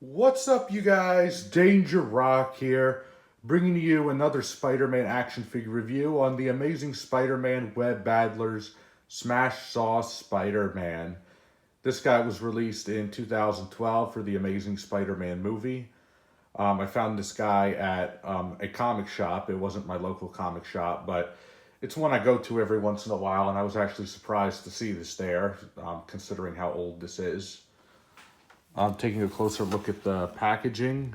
What's up, you guys? Danger Rock here, bringing you another Spider-Man action figure review on the Amazing Spider-Man Web Battlers Smash Sauce Spider-Man. This guy was released in 2012 for the Amazing Spider-Man movie. I found this guy at a comic shop. It wasn't my local comic shop, but it's one I go to every once in a while, and I was actually surprised to see this there, considering how old this is. Taking a closer look at the packaging,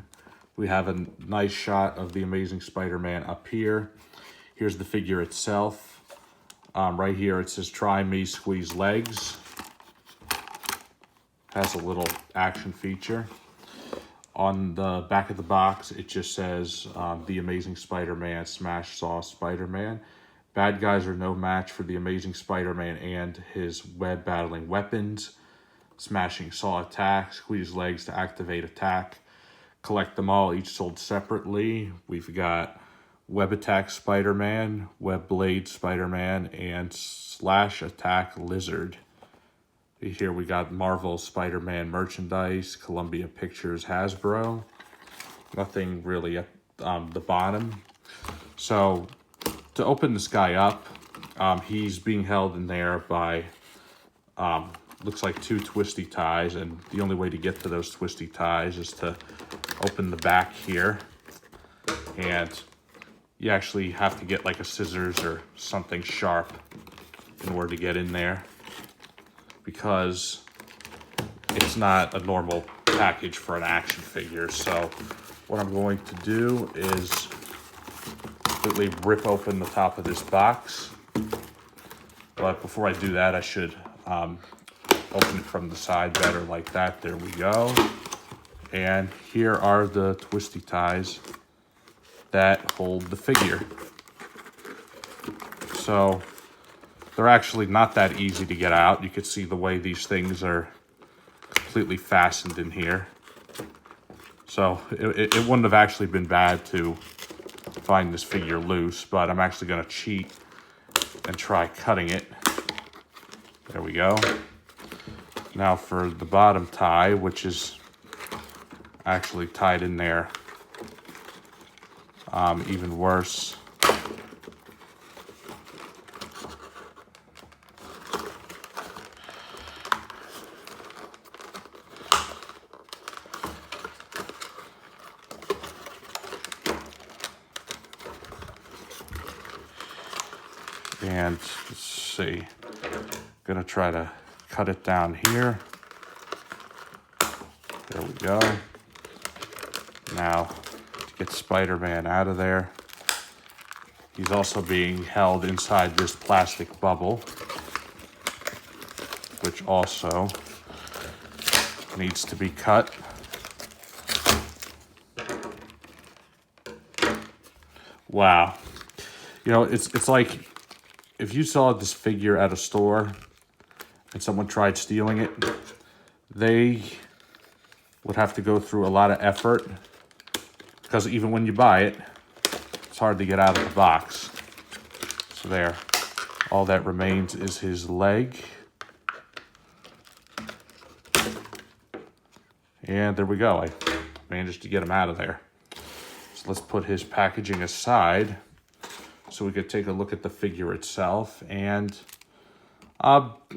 we have a nice shot of the Amazing Spider-Man up here. Here's the figure itself. Right here it says, "Try me, squeeze legs." Has a little action feature. On the back of the box, it just says, "The Amazing Spider-Man Smash Sauce Spider-Man. Bad guys are no match for the Amazing Spider-Man and his web battling weapons. Smashing saw attack, squeeze legs to activate attack. Collect them all, each sold separately." We've got Web Attack Spider-Man, Web Blade Spider-Man, and Slash Attack Lizard. Here we got Marvel Spider-Man merchandise, Columbia Pictures, Hasbro. Nothing really at the bottom. So to open this guy up, he's being held in there by looks like two twisty ties, and the only way to get to those twisty ties is to open the back here, and you actually have to get like a scissors or something sharp in order to get in there, because it's not a normal package for an action figure. So what I'm going to do is completely rip open the top of this box, but before I do that, I should open it from the side better, like that. There we go. And here are the twisty ties that hold the figure. So they're actually not that easy to get out. You can see the way these things are completely fastened in here. So it wouldn't have actually been bad to find this figure loose, but I'm actually going to cheat and try cutting it. There we go. Now for the bottom tie, which is actually tied in there even worse. And let's see, gonna try to cut it down here. There we go. Now, to get Spider-Man out of there, he's also being held inside this plastic bubble, which also needs to be cut. Wow. You know, it's like if you saw this figure at a store and someone tried stealing it, they would have to go through a lot of effort, because even when you buy it, it's hard to get out of the box. So there, all that remains is his leg. And there we go. I managed to get him out of there. So let's put his packaging aside so we could take a look at the figure itself. And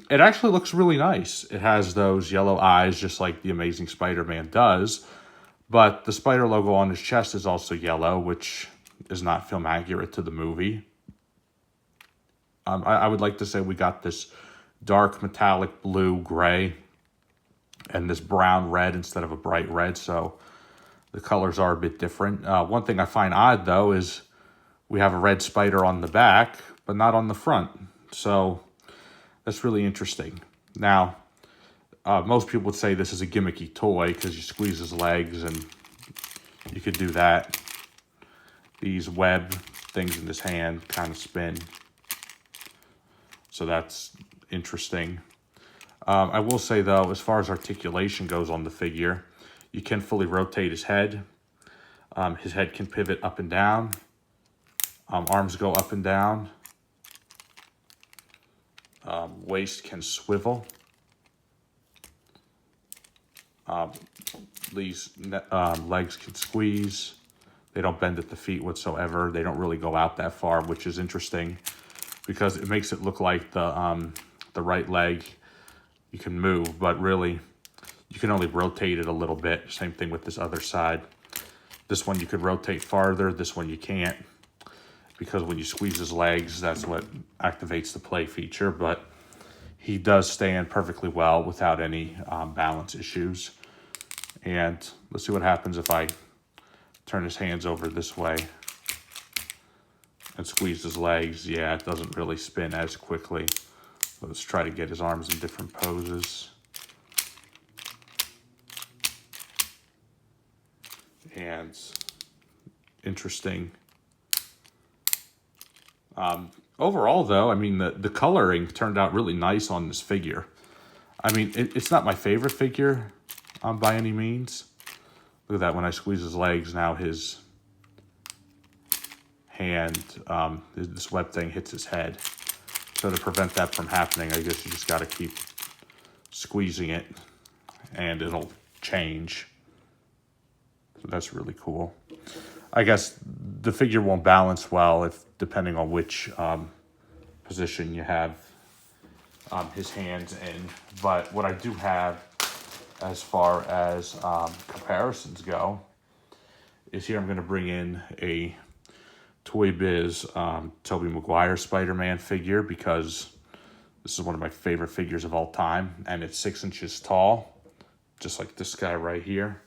it actually looks really nice. It has those yellow eyes just like the Amazing Spider-Man does, but the spider logo on his chest is also yellow, which is not film accurate to the movie. I would like to say we got this dark metallic blue gray and this brown red instead of a bright red, so the colors are a bit different. One thing I find odd, though, is we have a red spider on the back, but not on the front. So that's really interesting. Now, most people would say this is a gimmicky toy because you squeeze his legs and you could do that. These web things in his hand kind of spin. So that's interesting. I will say, though, as far as articulation goes on the figure, you can fully rotate his head. His head can pivot up and down. Arms go up and down. Waist can swivel. These legs can squeeze. They don't bend at the feet whatsoever. They don't really go out that far, which is interesting because it makes it look like the right leg you can move, but really you can only rotate it a little bit. Same thing with this other side. This one you could rotate farther. This one you can't, because when you squeeze his legs, that's what activates the play feature. But he does stand perfectly well without any balance issues. And let's see what happens if I turn his hands over this way and squeeze his legs. Yeah, it doesn't really spin as quickly. Let's try to get his arms in different poses. And interesting. Overall, though, I mean, the coloring turned out really nice on this figure. I mean, it's not my favorite figure by any means. Look at that. When I squeeze his legs, now his hand, this web thing hits his head. So to prevent that from happening, I guess you just got to keep squeezing it and it'll change. So that's really cool. I guess the figure won't balance well if depending on which position you have his hands in. But what I do have as far as comparisons go is here I'm going to bring in a Toy Biz Tobey Maguire Spider-Man figure, because this is one of my favorite figures of all time, and it's 6 inches tall, just like this guy right here.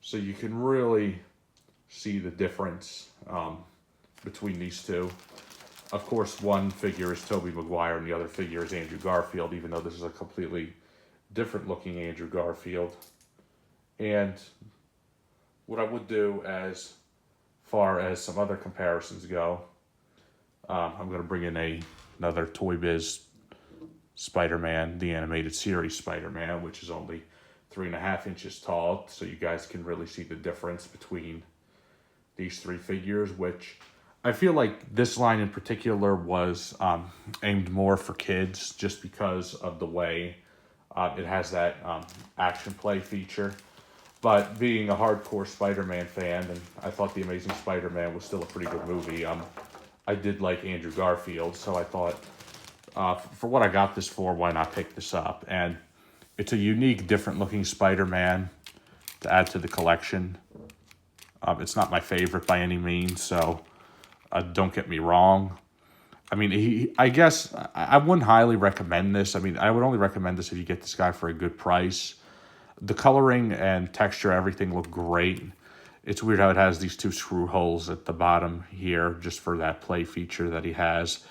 So you can really see the difference between these two. Of course, one figure is Tobey Maguire and the other figure is Andrew Garfield, even though this is a completely different looking Andrew Garfield. And what I would do as far as some other comparisons go, I'm going to bring in another Toy Biz Spider-Man, the animated series Spider-Man, which is only 3.5 inches tall, so you guys can really see the difference between these three figures, which I feel like this line in particular was aimed more for kids, just because of the way it has that action play feature. But being a hardcore Spider-Man fan, and I thought The Amazing Spider-Man was still a pretty good movie, I did like Andrew Garfield, so I thought, for what I got this for, why not pick this up? And it's a unique, different-looking Spider-Man to add to the collection. It's not my favorite by any means, so don't get me wrong. I mean, I guess I wouldn't highly recommend this. I mean, I would only recommend this if you get this guy for a good price. The coloring and texture, everything look great. It's weird how it has these two screw holes at the bottom here, just for that play feature that he has.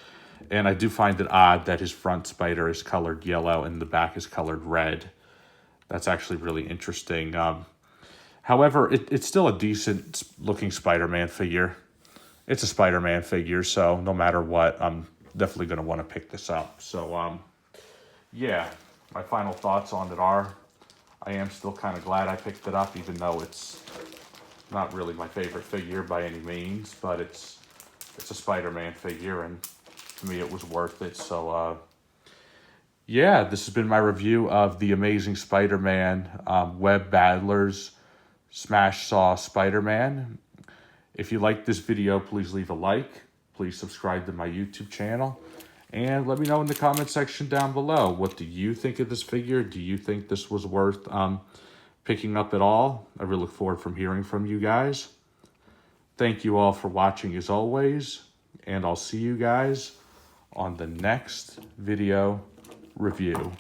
And I do find it odd that his front spider is colored yellow and the back is colored red. That's actually really interesting. However, it's still a decent looking Spider-Man figure. It's a Spider-Man figure, so no matter what, I'm definitely going to want to pick this up. So, yeah, my final thoughts on it are, I am still kind of glad I picked it up, even though it's not really my favorite figure by any means, but it's a Spider-Man figure, and to me it was worth it. So, yeah, this has been my review of The Amazing Spider-Man Web Battlers Smash Saw Spider-Man. If you like this video, please leave a like. Please subscribe to my YouTube channel. And let me know in the comment section down below. What do you think of this figure? Do you think this was worth picking up at all? I really look forward from hearing from you guys. Thank you all for watching as always. And I'll see you guys on the next video review.